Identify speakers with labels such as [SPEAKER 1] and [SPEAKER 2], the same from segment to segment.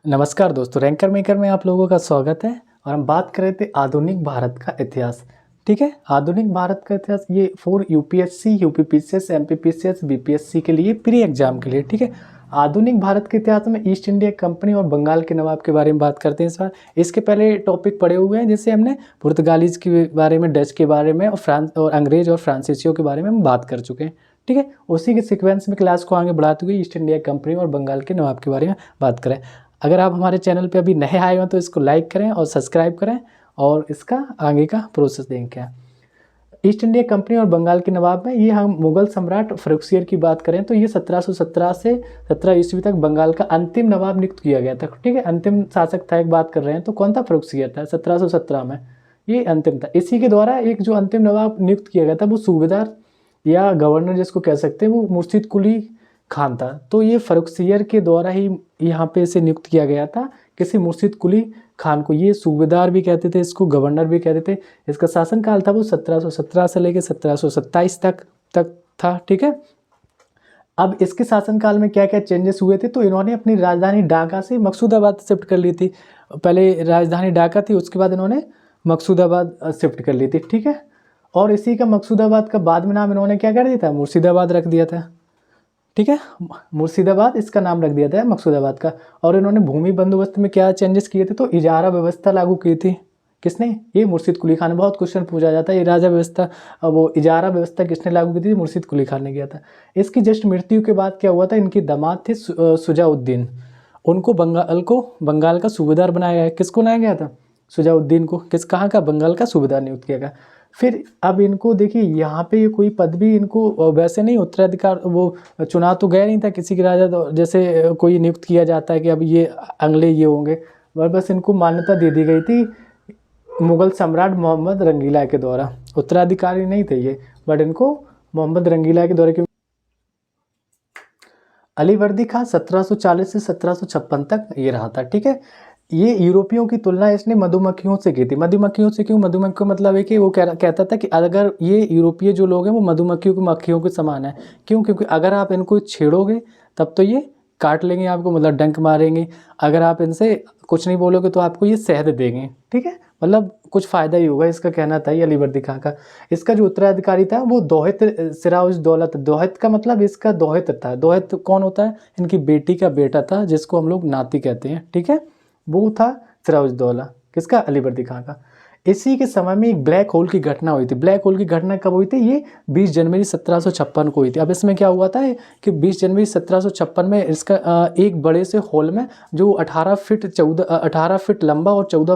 [SPEAKER 1] नमस्कार दोस्तों, ranker maker में आप लोगों का स्वागत है। और हम बात कर रहे थे आधुनिक भारत का इतिहास। ठीक है, आधुनिक भारत का इतिहास ये for UPSC, UPPCS, MPPCS, BPSC के लिए प्री एग्जाम के लिए। ठीक है, आधुनिक भारत के इतिहास में ईस्ट इंडिया कंपनी और बंगाल के नवाब के बारे में बात करते हैं इस बार। इसके पहले टॉपिक पढ़े हुए हैं, जैसे हमने पुर्तगालीज के बारे में, डच के बारे में और फ्रांस और अंग्रेज और फ्रांसीसियों के बारे में हम बात कर चुके हैं। ठीक है, उसी के सीक्वेंस में क्लास को आगे बढ़ाते हुए ईस्ट इंडिया कंपनी और बंगाल के नवाब के बारे में बात करें। अगर आप हमारे चैनल पे अभी नए आए हो तो इसको लाइक करें और सब्सक्राइब करें और इसका आगे का प्रोसेस देखें। क्या ईस्ट इंडिया कंपनी और बंगाल के नवाब में, ये हम मुगल सम्राट फर्रुखसियर की बात करें तो ये 1717 से 17 ईस्वी तक बंगाल का अंतिम नवाब नियुक्त किया गया था। ठीक है, अंतिम शासक था, एक बात कर रहे हैं तो कौन था? फर्रुखसियर था, 1717 में ये अंतिम था। इसी के द्वारा एक जो अंतिम नवाब नियुक्त किया गया था वो सूबेदार या गवर्नर जिसको कह सकते हैं, वो मुर्शिद कुली खान था। तो ये फर्रुखसियर के द्वारा ही यहाँ पे इसे नियुक्त किया गया था, किसी मुर्शिद कुली खान को। ये सूबेदार भी कहते थे, इसको गवर्नर भी कहते थे। इसका शासनकाल था वो 1717 से लेकर 1727 तक था। ठीक है, अब इसके शासनकाल में क्या क्या चेंजेस हुए थे? तो इन्होंने अपनी राजधानी ढाका से मकसूदाबाद शिफ्ट कर ली थी। पहले राजधानी ढाका थी, उसके बाद इन्होंने मकसूदाबाद शिफ्ट कर ली थी। ठीक है, और इसी का मकसूदाबाद का बाद में नाम इन्होंने क्या कर दिया था? मुर्शिदाबाद रख दिया था। ठीक है, मुर्शिदाबाद इसका नाम रख दिया था मकसूदाबाद का। और इन्होंने भूमि बंदोबस्त में क्या चेंजेस किए थे? तो इजारा व्यवस्था लागू की थी। किसने? ये मुर्शिद कुली खान। बहुत क्वेश्चन पूछा जाता है, इजारा व्यवस्था, वो इजारा व्यवस्था किसने लागू की थी? मुर्शिद कुली खान ने किया था। इसकी जस्ट मृत्यु के बाद क्या हुआ था? इनकी दामाद थे सुजाउद्दीन, उनको बंगाल का सूबेदार बनाया गया। किसको बनाया गया था? सुजाउद्दीन को। कहाँ का? बंगाल का सूबेदार नियुक्त किया गया। फिर अब इनको देखिए, यहाँ पे ये कोई पद भी इनको वैसे नहीं, उत्तराधिकार वो चुनाव तो गया नहीं था किसी के राजा, तो जैसे कोई नियुक्त किया जाता है कि अब ये अगले ये होंगे, बस इनको मान्यता दे दी गई थी मुगल सम्राट मोहम्मद रंगीला के द्वारा। उत्तराधिकारी नहीं थे ये, बट इनको मोहम्मद रंगीला के द्वारा। अलीवर्दी खां 1740 से 1756 तक ये रहा था। ठीक है, ये यूरोपियों की तुलना इसने मधुमक्खियों से की थी। मधुमक्खियों से क्यों? मधुमक्खियों मतलब है कि वो कहता था कि अगर ये यूरोपीय जो लोग हैं वो मधुमक्खियों की मक्खियों के समान है। क्यों? क्योंकि अगर आप इनको छेड़ोगे तब तो ये काट लेंगे आपको, मतलब डंक मारेंगे। अगर आप इनसे कुछ नहीं बोलोगे तो आपको ये शहद देंगे। ठीक है, मतलब कुछ फ़ायदा ही होगा, इसका कहना था ये अलीवर्दी खां का। इसका जो उत्तराधिकारी था वो दोहित सिराज दौलत। दोहित का मतलब इसका दोहित था। दोहित कौन होता है? इनकी बेटी का बेटा था, जिसको हम लोग नाती कहते हैं। ठीक है, वो था सिराजुद्दौला। किसका? अलीवर्दी खां का। इसी के समय में एक ब्लैक होल की घटना हुई थी। ब्लैक होल की घटना कब हुई थी? ये 20 जनवरी 1756 को हुई थी। अब इसमें क्या हुआ था कि 20 जनवरी 1756 में इसका एक बड़े से हॉल में जो 18 फीट लंबा और 14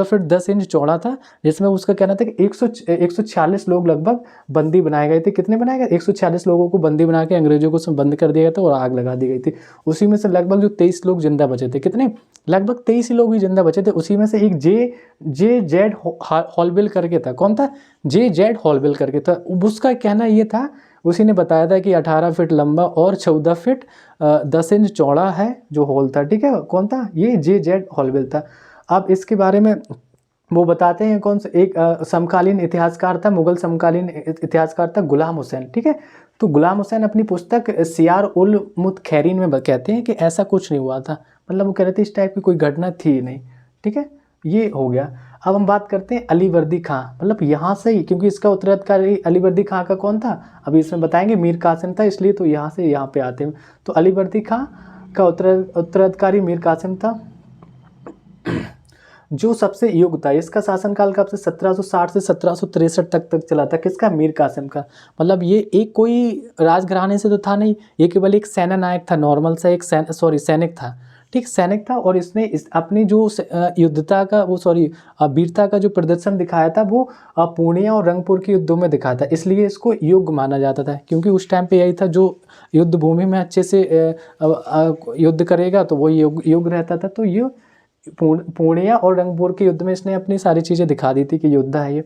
[SPEAKER 1] फीट 10 इंच चौड़ा था, जिसमें उसका कहना था कि 146 लोग लगभग बंदी बनाए गए थे। कितने बनाए गए? 146 लोगों को बंदी बना के अंग्रेजों को उसमें बंद कर दिया गया था और आग लगा दी गई थी। उसी में से लगभग जो 23 लोग जिंदा बचे थे। कितने? लगभग 23 ही लोग ही जिंदा बचे थे। उसी में से एक जे जेड हॉलबिल करके था। कौन था? जे जेड हॉलबिल करके था। उसका कहना ये था, उसी ने बताया था कि 18 फीट लंबा और 14 फीट 10 इंच चौड़ा है जो हॉल था। ठीक है, कौन था? ये जे जेड हॉलबिल था। अब इसके बारे में वो बताते हैं कौन सा एक समकालीन इतिहासकार था, मुगल समकालीन इतिहासकार था गुलाम हुसैन। ठीक है, तो गुलाम हुसैन अपनी पुस्तक सियार उल मुतखैरीन में कहते हैं कि ऐसा कुछ नहीं हुआ था। मतलब वो कह रहे थे इस टाइप की कोई घटना थी नहीं। ठीक है, ये हो गया। अब हम बात करते हैं अलीवर्दी खां। मतलब यहाँ से ही, क्योंकि इसका उत्तराधिकारी अलीवर्दी खां का कौन था अभी इसमें बताएंगे, मीर कासिम था, इसलिए तो यहाँ से यहाँ पे आते हैं। तो अलीवर्दी खां का उत्तराधिकारी मीर कासिम था, जो सबसे योग्य था। इसका शासनकाल कब से? 1760 से 1763 तक चला था। किसका? मीर कासिम का। मतलब ये एक कोई राजघराने से तो था नहीं, ये केवल एक सेना नायक था, नॉर्मल सा एक सैनिक था। ठीक, सैनिक था। और इसने अपनी जो युद्धता का वीरता का जो प्रदर्शन दिखाया था वो पूर्णिया और रंगपुर के युद्धों में दिखाया था। इसलिए इसको योग्य माना जाता था, क्योंकि उस टाइम पे यही था, जो युद्ध भूमि में अच्छे से युद्ध करेगा तो वो योग्य रहता था। तो ये पूर्णिया और रंगपुर के युद्ध में इसने अपनी सारी चीज़ें दिखा दी थी कि योद्धा है ये।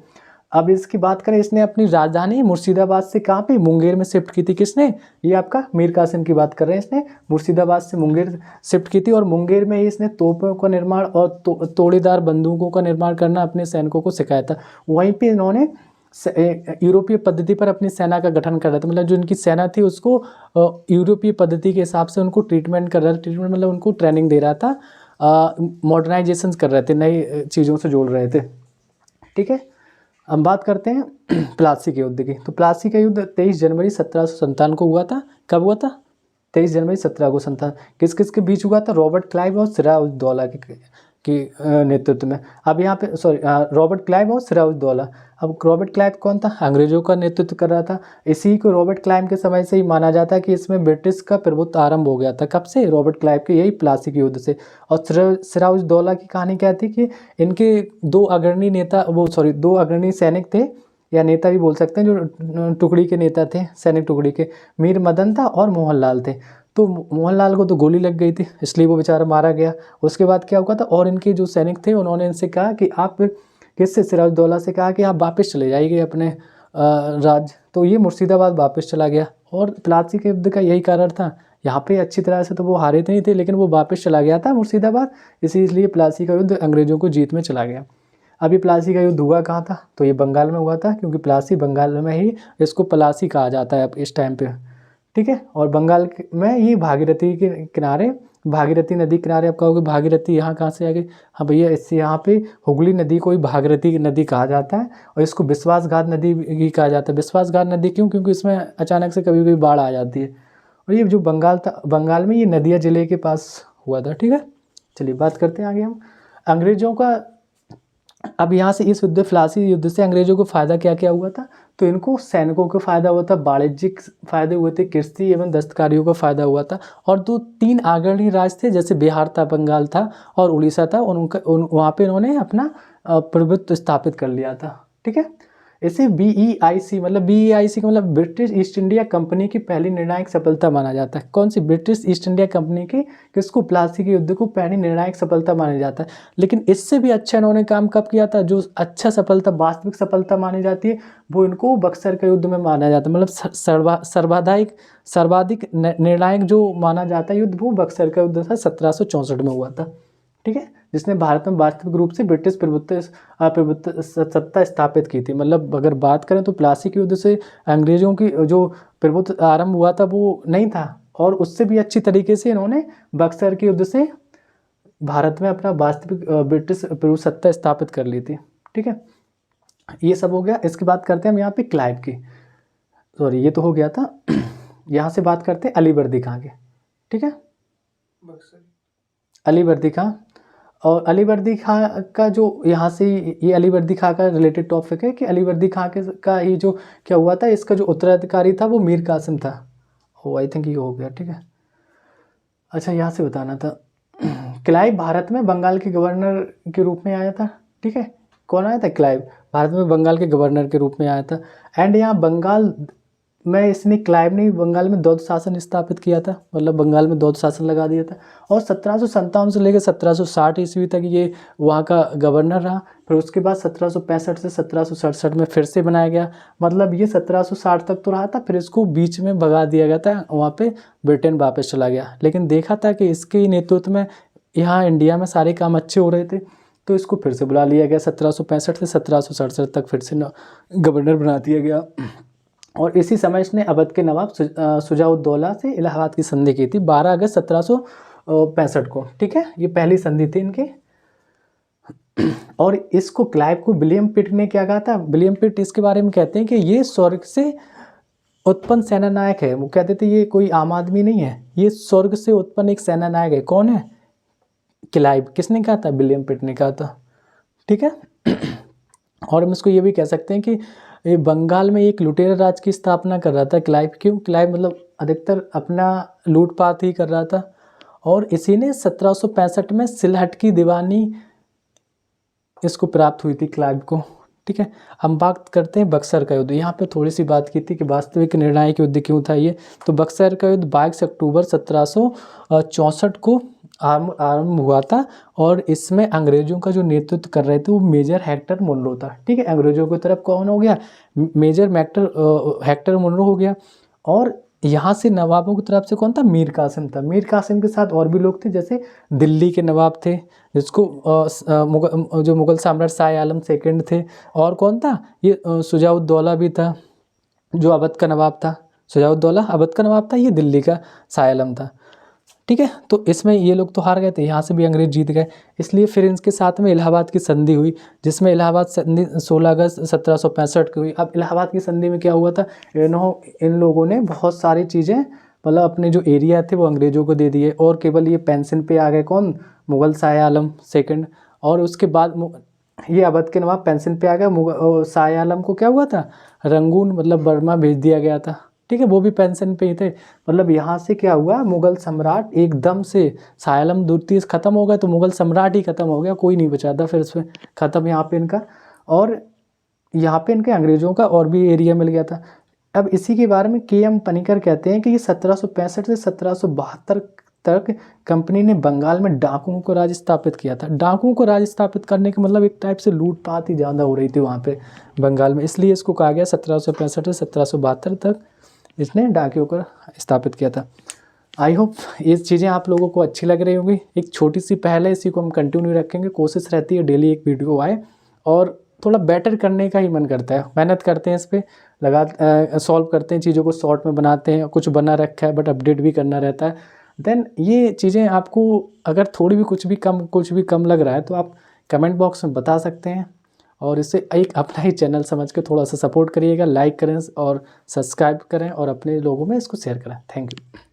[SPEAKER 1] अब इसकी बात करें, इसने अपनी राजधानी मुर्शिदाबाद से कहाँ पे? मुंगेर में शिफ्ट की थी। किसने? ये आपका मीर कासिम की बात कर रहे हैं। इसने मुर्शिदाबाद से मुंगेर शिफ्ट की थी और मुंगेर में ही इसने तोपों का निर्माण और तोड़ीदार बंदूकों का निर्माण करना अपने सैनिकों को सिखाया था। वहीं पे इन्होंने यूरोपीय पद्धति पर अपनी सेना का गठन कर रहे थे। मतलब जो इनकी सेना थी उसको यूरोपीय पद्धति के हिसाब से उनको ट्रीटमेंट कर रहा था। ट्रीटमेंट मतलब उनको ट्रेनिंग दे रहा था, मॉडर्नाइजेशन कर रहे थे, नई चीज़ों से जोड़ रहे थे। ठीक है, हम बात करते हैं प्लासी के युद्ध की। तो प्लासी का युद्ध 23 जनवरी 1757 को हुआ था। कब हुआ था? 23 जनवरी 1757। किस किस के बीच हुआ था? रॉबर्ट क्लाइव और सिराजुद्दौला के नेतृत्व में। अब यहाँ पे रॉबर्ट क्लाइव और सिराजुद्दौला। अब रॉबर्ट क्लाइव कौन था? अंग्रेजों का नेतृत्व कर रहा था। इसी को रॉबर्ट क्लाइव के समय से ही माना जाता है कि इसमें ब्रिटिश का प्रभुत्व आरंभ हो गया था। कब से? रॉबर्ट क्लाइव के यही प्लासी के युद्ध से। और सिराजुद्दौला की कहानी क्या थी कि इनके दो अग्रणी सैनिक थे, या नेता भी बोल सकते हैं, जो टुकड़ी के नेता थे, सैनिक टुकड़ी के। मीर मदन था और मोहनलाल थे। तो मोहनलाल को तो गोली लग गई थी, इसलिए वो बेचारा मारा गया। उसके बाद क्या हुआ था, और इनके जो सैनिक थे उन्होंने इनसे कहा कि आप, किससे? सिराजुद्दौला से कहा कि आप वापस चले जाइए अपने राज्य। तो ये मुर्शिदाबाद वापस चला गया। और प्लासी के युद्ध का यही कारण था। यहाँ पे अच्छी तरह से तो वो हारे नहीं थे, लेकिन वो वापस चला गया था मुर्शिदाबाद, इसलिए प्लासी का युद्ध अंग्रेजों को जीत में चला गया। अभी प्लासी का युद्ध हुआ कहाँ था? तो ये बंगाल में हुआ था, क्योंकि प्लासी बंगाल में ही इसको प्लासी कहा जाता है अब इस टाइम पे। ठीक है, और बंगाल में ये भागीरथी के किनारे, भागीरथी नदी किनारे। आप कहोगे भागीरथी यहाँ कहाँ से आ गई? हाँ भैया, इससे यहाँ पे हुगली नदी को ही भागीरथी नदी कहा जाता है, और इसको विश्वासघात नदी भी कहा जाता है। विश्वासघात नदी क्यों? क्योंकि इसमें अचानक से कभी कभी बाढ़ आ जाती है। और ये जो बंगाल था, बंगाल में ये नदिया जिले के पास हुआ था। ठीक है, चलिए बात करते हैं आगे हम अंग्रेजों का। अब यहाँ से इस युद्ध, प्लासी युद्ध से अंग्रेजों को फायदा क्या क्या हुआ था? तो इनको सैनिकों को फायदा हुआ था, वाणिज्यिक फायदे हुए थे, कृषि एवं दस्तकारियों का फायदा हुआ था। और दो तीन अग्रणी राज्य थे, जैसे बिहार था, बंगाल था और उड़ीसा था, वहाँ पे इन्होंने अपना प्रभुत्व स्थापित कर लिया था। ठीक है, इसे BEIC मतलब BEIC का मतलब ब्रिटिश ईस्ट इंडिया कंपनी की पहली निर्णायक सफलता माना जाता है। कौन सी? ब्रिटिश ईस्ट इंडिया कंपनी की, किसको? प्लासी के युद्ध को पहली निर्णायक सफलता माना जाता है। लेकिन इससे भी अच्छा इन्होंने काम कब किया था? जो अच्छा सफलता, वास्तविक सफलता मानी जाती है, वो इनको बक्सर के युद्ध में माना जाता है। मतलब सर्वाधिक निर्णायक जो माना जाता है युद्ध, वो बक्सर का युद्ध था, 1764 में हुआ था। ठीक है, जिसने भारत में वास्तविक रूप से ब्रिटिश प्रभुत्व सत्ता स्थापित की थी। मतलब अगर बात करें तो प्लासी के युद्ध से अंग्रेजों की जो प्रभुत्व आरंभ हुआ था वो नहीं था, और उससे भी अच्छी तरीके से इन्होंने बक्सर के युद्ध से भारत में अपना वास्तविक ब्रिटिश प्रभुत्व सत्ता स्थापित कर ली थी। ठीक है, ये सब हो गया। इसकी बात करते हैं हम यहाँ पे क्लाइव की। सॉरी, ये तो हो गया था। यहाँ से बात करते हैं अलीवर्दी खां के। ठीक है, अलीवर्दी खां। और अलीवर्दी खां का जो यहाँ से, ये अलीवर्दी खां का रिलेटेड टॉपिक है कि अलीवर्दी खां का ही जो क्या हुआ था, इसका जो उत्तराधिकारी था वो मीर कासिम था। ओ आई थिंक ये हो गया। ठीक है, अच्छा यहाँ से बताना था, क्लाइव भारत में बंगाल के गवर्नर के रूप में आया था। ठीक है, कौन आया था? क्लाइव भारत में बंगाल के गवर्नर के रूप में आया था। एंड यहाँ बंगाल में क्लाइव ने बंगाल में द्वैध शासन स्थापित किया था, मतलब बंगाल में द्वैध शासन लगा दिया था। और 1757 से लेकर 1760 ईस्वी तक ये वहाँ का गवर्नर रहा। फिर उसके बाद 1765 से 1767 में फिर से बनाया गया। मतलब ये 1760 तक तो रहा था, फिर इसको बीच में भगा दिया गया था, वहाँ पे ब्रिटेन वापस चला गया। लेकिन देखा था कि इसके नेतृत्व में यहाँ इंडिया में सारे काम अच्छे हो रहे थे, तो इसको फिर से बुला लिया गया। 1765 से 1767 तक फिर से गवर्नर बना दिया गया। और इसी समय इसने अवध के नवाब शुजाउद्दौला से इलाहाबाद की संधि की थी 12 अगस्त 1765 को। ठीक है, ये पहली संधि थी इनकी। और इसको क्लाइव को विलियम पिट ने क्या कहा था? विलियम पिट इसके बारे में कहते हैं कि ये स्वर्ग से उत्पन्न सेना नायक है। वो कहते थे ये कोई आम आदमी नहीं है, ये स्वर्ग से उत्पन्न एक सेना नायक है। कौन है? क्लाइव। किसने कहा था? विलियम पिट ने कहा था। ठीक है, और हम इसको ये भी कह सकते हैं कि ये बंगाल में एक लुटेरा राज की स्थापना कर रहा था क्लाइव। क्यों? क्लाइव मतलब अधिकतर अपना लूटपाट ही कर रहा था। और इसी ने 1765 में सिलहट की दीवानी इसको प्राप्त हुई थी क्लाइव को। ठीक है, हम बात करते हैं बक्सर का युद्ध। यहाँ पे थोड़ी सी बात की थी कि वास्तविक निर्णायक युद्ध क्यों था ये। तो बक्सर का युद्ध 22 अक्टूबर 1764 को आरंभ हुआ था। और इसमें अंग्रेजों का जो नेतृत्व कर रहे थे वो मेजर हेक्टर मुनरो था। ठीक है, अंग्रेजों की तरफ कौन हो गया? मेजर हेक्टर मुनरो हो गया। और यहाँ से नवाबों की तरफ से कौन था, मीर कासिम था। मीर कासिम के साथ और भी लोग थे, जैसे दिल्ली के नवाब थे, जिसको जो मुग़ल सम्राट शाह आलम सेकंड थे, और कौन था, ये शुजाउद्दौला भी था, जो अवध का नवाब था। शुजाउद्दौला अवध का नवाब था, ये दिल्ली का शाह आलम था। ठीक है, तो इसमें ये लोग तो हार गए थे, यहाँ से भी अंग्रेज जीत गए। इसलिए फिर इनके साथ में इलाहाबाद की संधि हुई, जिसमें इलाहाबाद संधि 16 अगस्त 1765 की हुई। अब इलाहाबाद की संधि में क्या हुआ था, इन लोगों ने बहुत सारी चीज़ें, मतलब अपने जो एरिया थे वो अंग्रेजों को दे दिए, और केवल ये पेंशन पे आ गए कौन, मुग़ल शाह आलम सेकंड। और उसके बाद ये अवध के नवाब पेंशन पे आ गए। शाह आलम को क्या हुआ था, रंगून मतलब बर्मा भेज दिया गया था। ठीक है, वो भी पेंशन पे ही थे। मतलब यहाँ से क्या हुआ, मुग़ल सम्राट एकदम से, शाह आलम द्वितीय ख़त्म हो गया तो मुग़ल सम्राट ही ख़त्म हो गया, कोई नहीं बचा था फिर उसमें, ख़त्म यहाँ पे इनका। और यहाँ पे इनके अंग्रेज़ों का और भी एरिया मिल गया था। अब इसी के बारे में के.एम. पनिकर कहते हैं कि ये 1765 से 1772 तक कंपनी ने बंगाल में डाकुओं को राज स्थापित किया था। डाकुओं को राज स्थापित करने का मतलब एक टाइप से लूटपाट ही ज़्यादा हो रही थी वहाँ पे बंगाल में, इसलिए इसको कहा गया 1765 से 1772 तक इसने डाकियों को स्थापित किया था। आई होप ये चीज़ें आप लोगों को अच्छी लग रही होंगी। एक छोटी सी पहल है, इसी को हम कंटिन्यू रखेंगे। कोशिश रहती है डेली एक वीडियो आए, और थोड़ा बेटर करने का ही मन करता है। मेहनत करते हैं इस पर, सॉल्व करते हैं चीज़ों को, शॉर्ट में बनाते हैं, कुछ बना रखा है बट अपडेट भी करना रहता है। देन ये चीज़ें आपको अगर थोड़ी भी कुछ भी कम लग रहा है तो आप कमेंट बॉक्स में बता सकते हैं, और इसे एक अपना ही चैनल समझ के थोड़ा सा सपोर्ट करिएगा, लाइक करें और सब्सक्राइब करें, और अपने लोगों में इसको शेयर करें। Thank you.